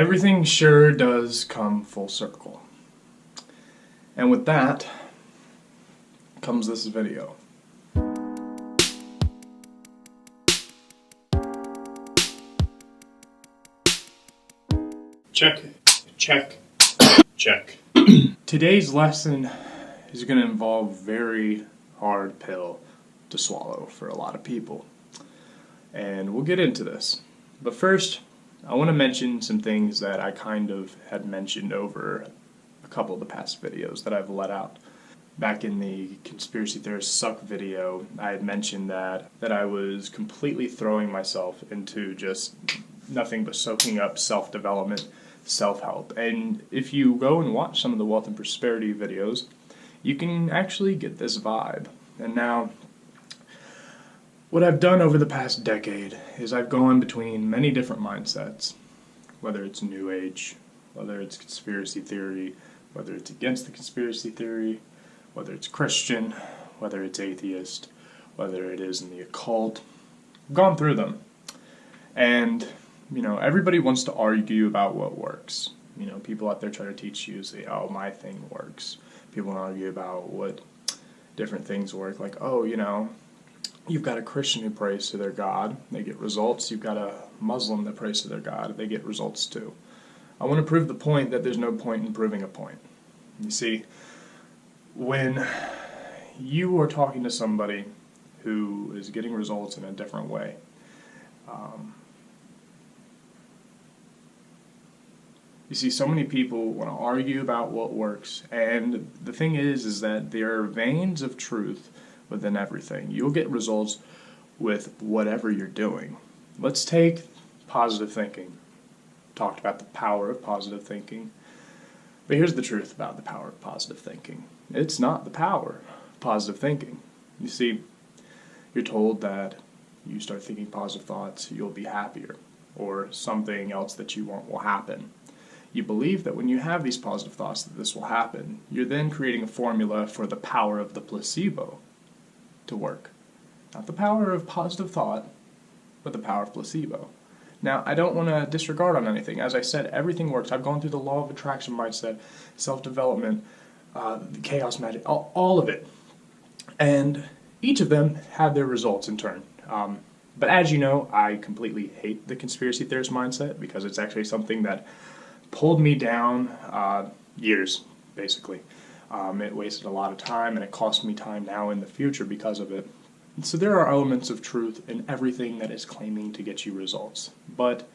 Everything sure does come full circle. And with that comes this video. Check, check, check. Today's lesson is going to involve a very hard pill to swallow for a lot of people. And we'll get into this. But first, I want to mention some things that I kind of had mentioned over a couple of the past videos that I've let out. Back in the Conspiracy Theorists Suck video, I had mentioned that I was completely throwing myself into just nothing but soaking up self-development, self-help. And if you go and watch some of the Wealth and Prosperity videos, you can actually get this vibe. And now, what I've done over the past decade is I've gone between many different mindsets, whether it's New Age, whether it's conspiracy theory, whether it's against the conspiracy theory, whether it's Christian, whether it's atheist, whether it is in the occult. I've gone through them. And, everybody wants to argue about what works. People out there try to teach you, say, oh, my thing works. People want to argue about what different things work, like, you've got a Christian who prays to their God, they get results. You've got a Muslim that prays to their God, they get results too. I want to prove the point that there's no point in proving a point. You see, when you are talking to somebody who is getting results in a different way, you see, so many people want to argue about what works, and the thing is that there are veins of truth within everything. You'll get results with whatever you're doing. Let's take positive thinking. Talked about the power of positive thinking. But here's the truth about the power of positive thinking. It's not the power of positive thinking. You see, you're told that you start thinking positive thoughts, you'll be happier, or something else that you want will happen. You believe that when you have these positive thoughts that this will happen. You're then creating a formula for the power of the placebo to work. Not the power of positive thought, but the power of placebo. Now, I don't want to disregard on anything. As I said, everything works. I've gone through the law of attraction mindset, self-development, the chaos magic, all of it. And each of them have their results in turn. But as you know, I completely hate the conspiracy theorist mindset because it's actually something that pulled me down years, basically. It wasted a lot of time, and it cost me time now in the future because of it. And so there are elements of truth in everything that is claiming to get you results. But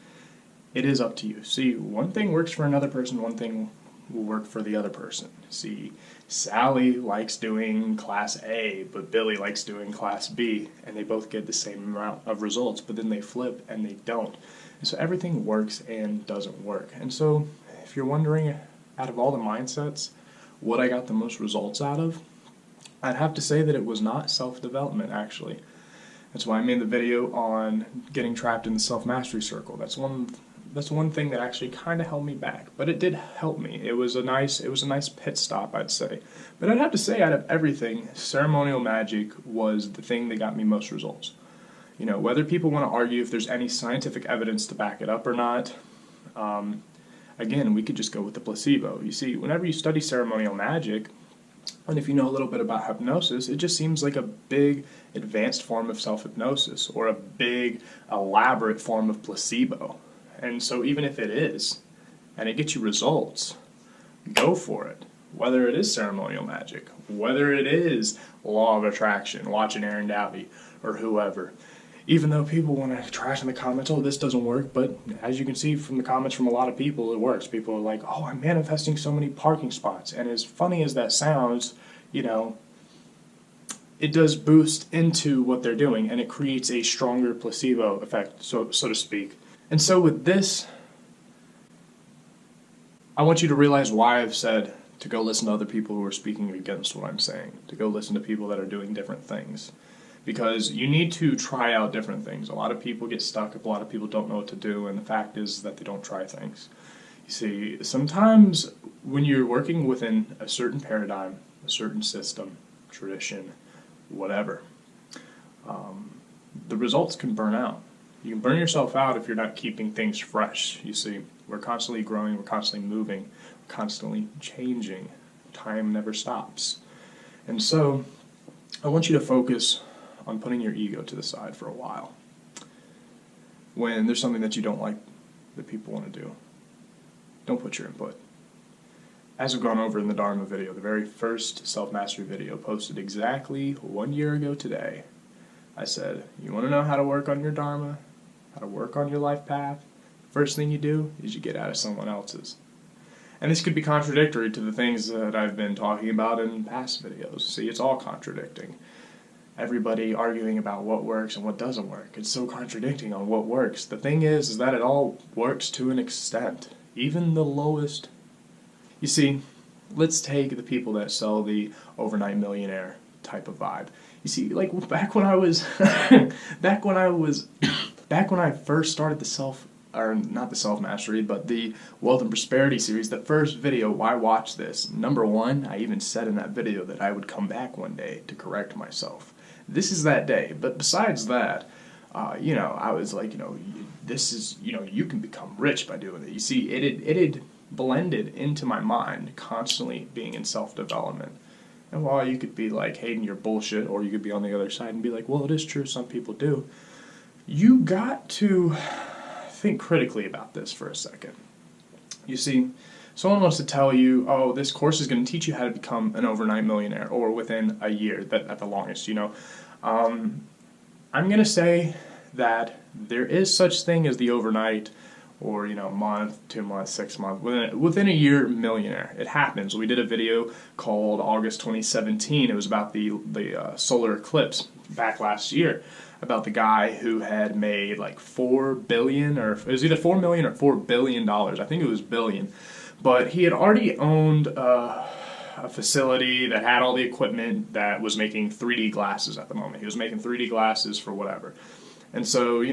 it is up to you. See, one thing works for another person, one thing will work for the other person. See, Sally likes doing Class A, but Billy likes doing Class B, and they both get the same amount of results, but then they flip and they don't. And so everything works and doesn't work. And so if you're wondering, out of all the mindsets, what I got the most results out of, I'd have to say that it was not self-development, actually. That's why I made the video on getting trapped in the self-mastery circle. That's one thing that actually kind of held me back, but it did help me. It was a nice pit stop, I'd say. But I'd have to say, out of everything, ceremonial magic was the thing that got me most results. Whether people want to argue if there's any scientific evidence to back it up or not, again, we could just go with the placebo. You see, whenever you study ceremonial magic, and if you know a little bit about hypnosis, it just seems like a big, advanced form of self-hypnosis, or a big, elaborate form of placebo. And so even if it is, and it gets you results, go for it. Whether it is ceremonial magic, whether it is law of attraction, watching Aaron Doughty, or whoever. Even though people want to trash in the comments, oh, this doesn't work, but as you can see from the comments from a lot of people, it works. People are like, oh, I'm manifesting so many parking spots. And as funny as that sounds, it does boost into what they're doing, and it creates a stronger placebo effect, so to speak. And so with this, I want you to realize why I've said to go listen to other people who are speaking against what I'm saying, to go listen to people that are doing different things. Because you need to try out different things. A lot of people get stuck, a lot of people don't know what to do, and the fact is that they don't try things. You see, sometimes when you're working within a certain paradigm, a certain system, tradition, whatever, the results can burn out. You can burn yourself out if you're not keeping things fresh, you see. We're constantly growing, we're constantly moving, we're constantly changing. Time never stops. And so, I want you to focus on putting your ego to the side for a while. When there's something that you don't like that people want to do, don't put your input. As we've gone over in the Dharma video, the very first self-mastery video posted exactly 1 year ago today, I said, you want to know how to work on your Dharma, how to work on your life path? First thing you do is you get out of someone else's. And this could be contradictory to the things that I've been talking about in past videos. See, it's all contradicting. Everybody arguing about what works and what doesn't work. It's so contradicting on what works. The thing is that it all works to an extent. Even the lowest. You see, let's take the people that sell the overnight millionaire type of vibe. You see, like back when I first started not the self-mastery, but the Wealth and Prosperity series, the first video, why watch this? Number one, I even said in that video that I would come back one day to correct myself. This is that day. But besides that, I was like, this is, you can become rich by doing it. You see, it had blended into my mind, constantly being in self-development. And while you could be like hating your bullshit, or you could be on the other side and be like, well, it is true, some people do. You got to think critically about this for a second. You see, someone wants to tell you, oh, this course is going to teach you how to become an overnight millionaire, or within a year, at the longest, I'm going to say that there is such thing as the overnight, or month, 2 months, 6 months, within a year millionaire. It happens. We did a video called August 2017. It was about the solar eclipse back last year, about the guy who had made like $4 billion, or it was either $4 million or $4 billion. I think it was billion. But he had already owned a facility that had all the equipment that was making 3D glasses at the moment. He was making 3D glasses for whatever. And so,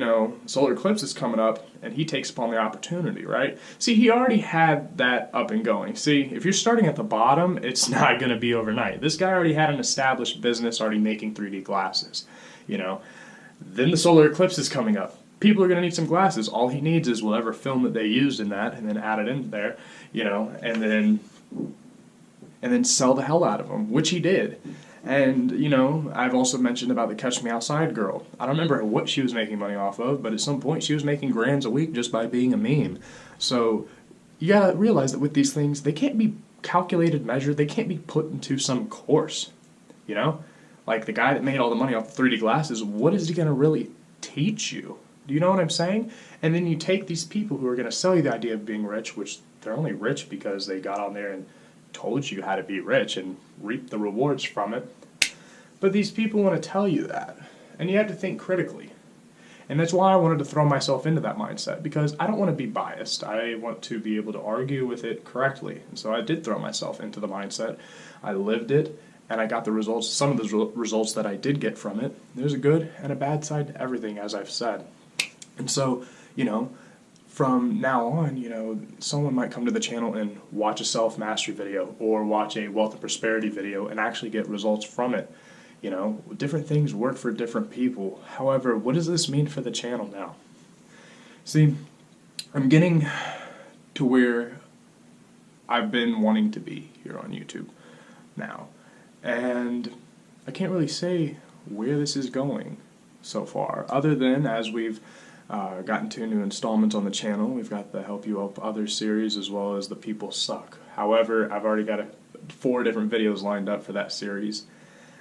solar eclipse is coming up, and he takes upon the opportunity, right? See, he already had that up and going. See, if you're starting at the bottom, it's not going to be overnight. This guy already had an established business, already making 3D glasses, Then the solar eclipse is coming up. People are going to need some glasses. All he needs is whatever film that they used in that, and then add it in there, and then sell the hell out of them, which he did. And, I've also mentioned about the Catch Me Outside girl. I don't remember what she was making money off of, but at some point she was making grands a week just by being a meme. So you gotta realize that with these things, they can't be calculated, measured, they can't be put into some course, Like the guy that made all the money off 3D glasses, what is he gonna really teach you? Do you know what I'm saying? And then you take these people who are gonna sell you the idea of being rich, which they're only rich because they got on there and told you how to be rich and reap the rewards from it. But these people want to tell you that, and you have to think critically. And that's why I wanted to throw myself into that mindset, because I don't want to be biased. I want to be able to argue with it correctly. And so I did throw myself into the mindset. I lived it, and I got the results, some of the results that I did get from it. There's a good and a bad side to everything, as I've said. And so, from now on, someone might come to the channel and watch a self-mastery video or watch a wealth and prosperity video and actually get results from it. Different things work for different people. However, what does this mean for the channel now? See, I'm getting to where I've been wanting to be here on YouTube now. And I can't really say where this is going so far, other than as we've gotten 2 new installments on the channel. We've got the Help You Help Others series, as well as the People Suck. However, I've already got 4 different videos lined up for that series.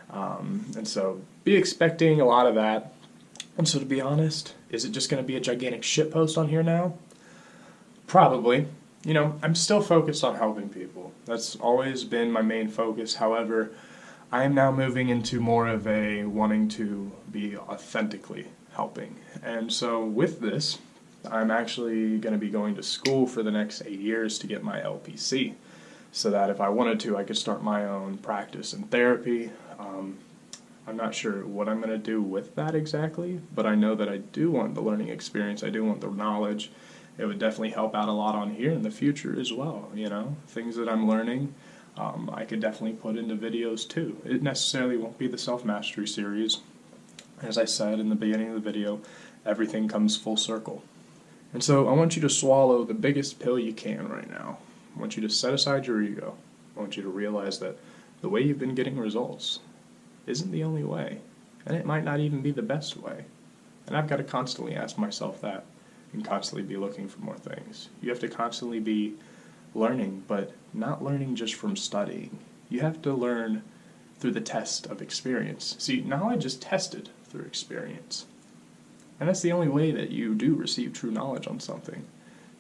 And so be expecting a lot of that. And so to be honest, is it just going to be a gigantic shitpost on here now? Probably. I'm still focused on helping people. That's always been my main focus. However, I am now moving into more of a wanting to be authentically helping. And so with this, I'm actually going to be going to school for the next 8 years to get my LPC, so that if I wanted to, I could start my own practice in therapy. I'm not sure what I'm going to do with that exactly, but I know that I do want the learning experience. I do want the knowledge. It would definitely help out a lot on here in the future as well. Things that I'm learning, I could definitely put into videos too. It necessarily won't be the self-mastery series. As I said in the beginning of the video, everything comes full circle. And so I want you to swallow the biggest pill you can right now. I want you to set aside your ego. I want you to realize that the way you've been getting results isn't the only way, and it might not even be the best way. And I've got to constantly ask myself that and constantly be looking for more things. You have to constantly be learning, but not learning just from studying. You have to learn through the test of experience. See, knowledge is tested through experience. And that's the only way that you do receive true knowledge on something.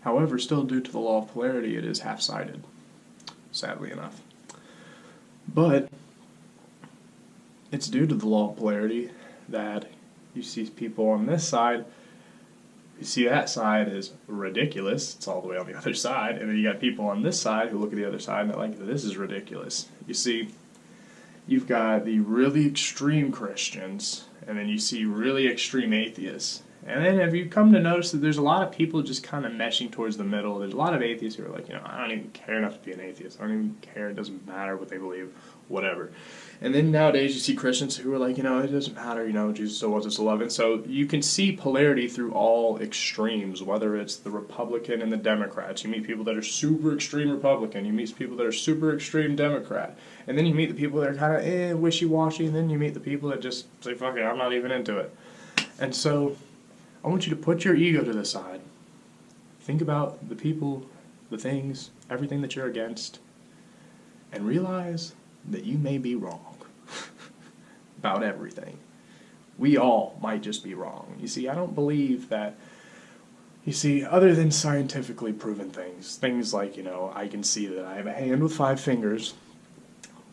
However, still due to the law of polarity, it is half-sided, sadly enough. But it's due to the law of polarity that you see people on this side, you see that side is ridiculous, it's all the way on the other side, and then you got people on this side who look at the other side and they're like, this is ridiculous. You see, you've got the really extreme Christians, and then you see really extreme atheists. And then have you come to notice that there's a lot of people just kind of meshing towards the middle? There's a lot of atheists who are like, I don't even care enough to be an atheist. I don't even care. It doesn't matter what they believe, whatever. And then nowadays you see Christians who are like, it doesn't matter, Jesus still wants us to love. And so you can see polarity through all extremes, whether it's the Republican and the Democrats. You meet people that are super extreme Republican. You meet people that are super extreme Democrat. And then you meet the people that are kind of wishy-washy. And then you meet the people that just say, fuck it, I'm not even into it. And so I want you to put your ego to the side. Think about the people, the things, everything that you're against, and realize that you may be wrong about everything. We all might just be wrong. You see, I don't believe that, other than scientifically proven things like, I can see that I have a hand with 5 fingers,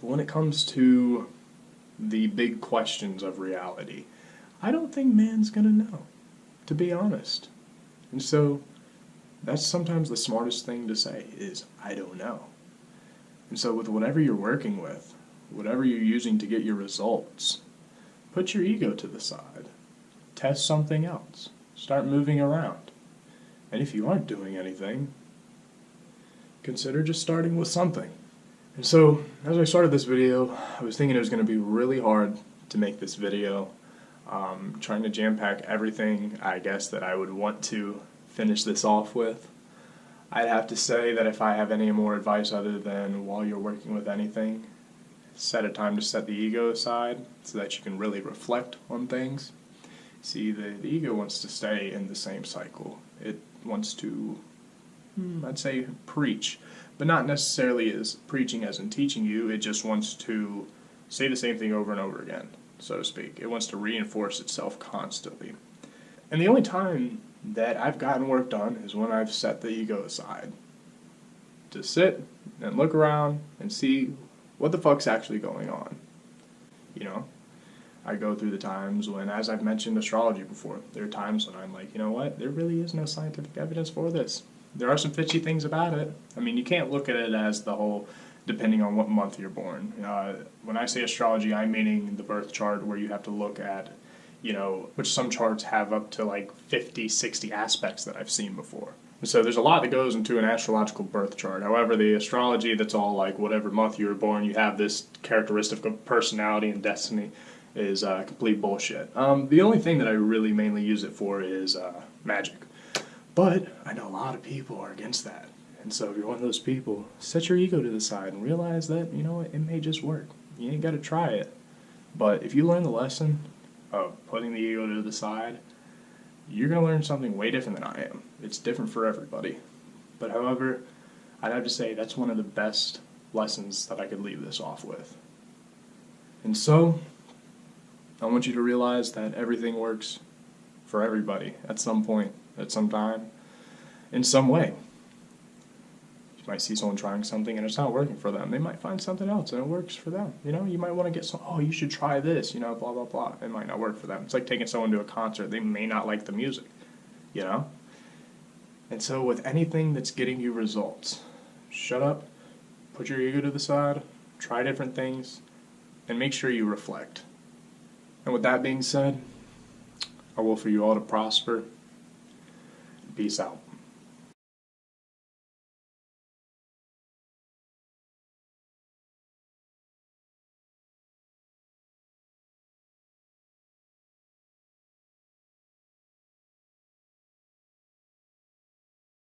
but when it comes to the big questions of reality, I don't think man's going to know, to be honest. And so that's sometimes the smartest thing to say is, I don't know. And so with whatever you're working with, whatever you're using to get your results, put your ego to the side. Test something else. Start moving around. And if you aren't doing anything, consider just starting with something. And so, as I started this video, I was thinking it was going to be really hard to make this video. Trying to jam-pack everything, I guess, that I would want to finish this off with. I'd have to say that if I have any more advice other than while you're working with anything, set a time to set the ego aside so that you can really reflect on things. See, the ego wants to stay in the same cycle. It wants to, I'd say, preach, but not necessarily as preaching as in teaching you. It just wants to say the same thing over and over again, so to speak. It wants to reinforce itself constantly. And the only time that I've gotten work done is when I've set the ego aside. To sit and look around and see what the fuck's actually going on. I go through the times when, as I've mentioned astrology before, there are times when I'm like, there really is no scientific evidence for this. There are some fishy things about it. You can't look at it as the whole, depending on what month you're born. When I say astrology, I'm meaning the birth chart where you have to look at, which some charts have up to like 50, 60 aspects that I've seen before. And so there's a lot that goes into an astrological birth chart. However, the astrology that's all like whatever month you were born, you have this characteristic of personality and destiny is complete bullshit. The only thing that I really mainly use it for is magic. But I know a lot of people are against that. And so if you're one of those people, set your ego to the side and realize that, it may just work. You ain't got to try it. But if you learn the lesson of putting the ego to the side, you're going to learn something way different than I am. It's different for everybody. But however, I'd have to say that's one of the best lessons that I could leave this off with. And so, I want you to realize that everything works for everybody at some point, at some time, in some way. You might see someone trying something and it's not working for them. They might find something else and it works for them. You might want to get you should try this, blah, blah, blah. It might not work for them. It's like taking someone to a concert. They may not like the music, And so with anything that's getting you results, shut up, put your ego to the side, try different things, and make sure you reflect. And with that being said, I will for you all to prosper. Peace out.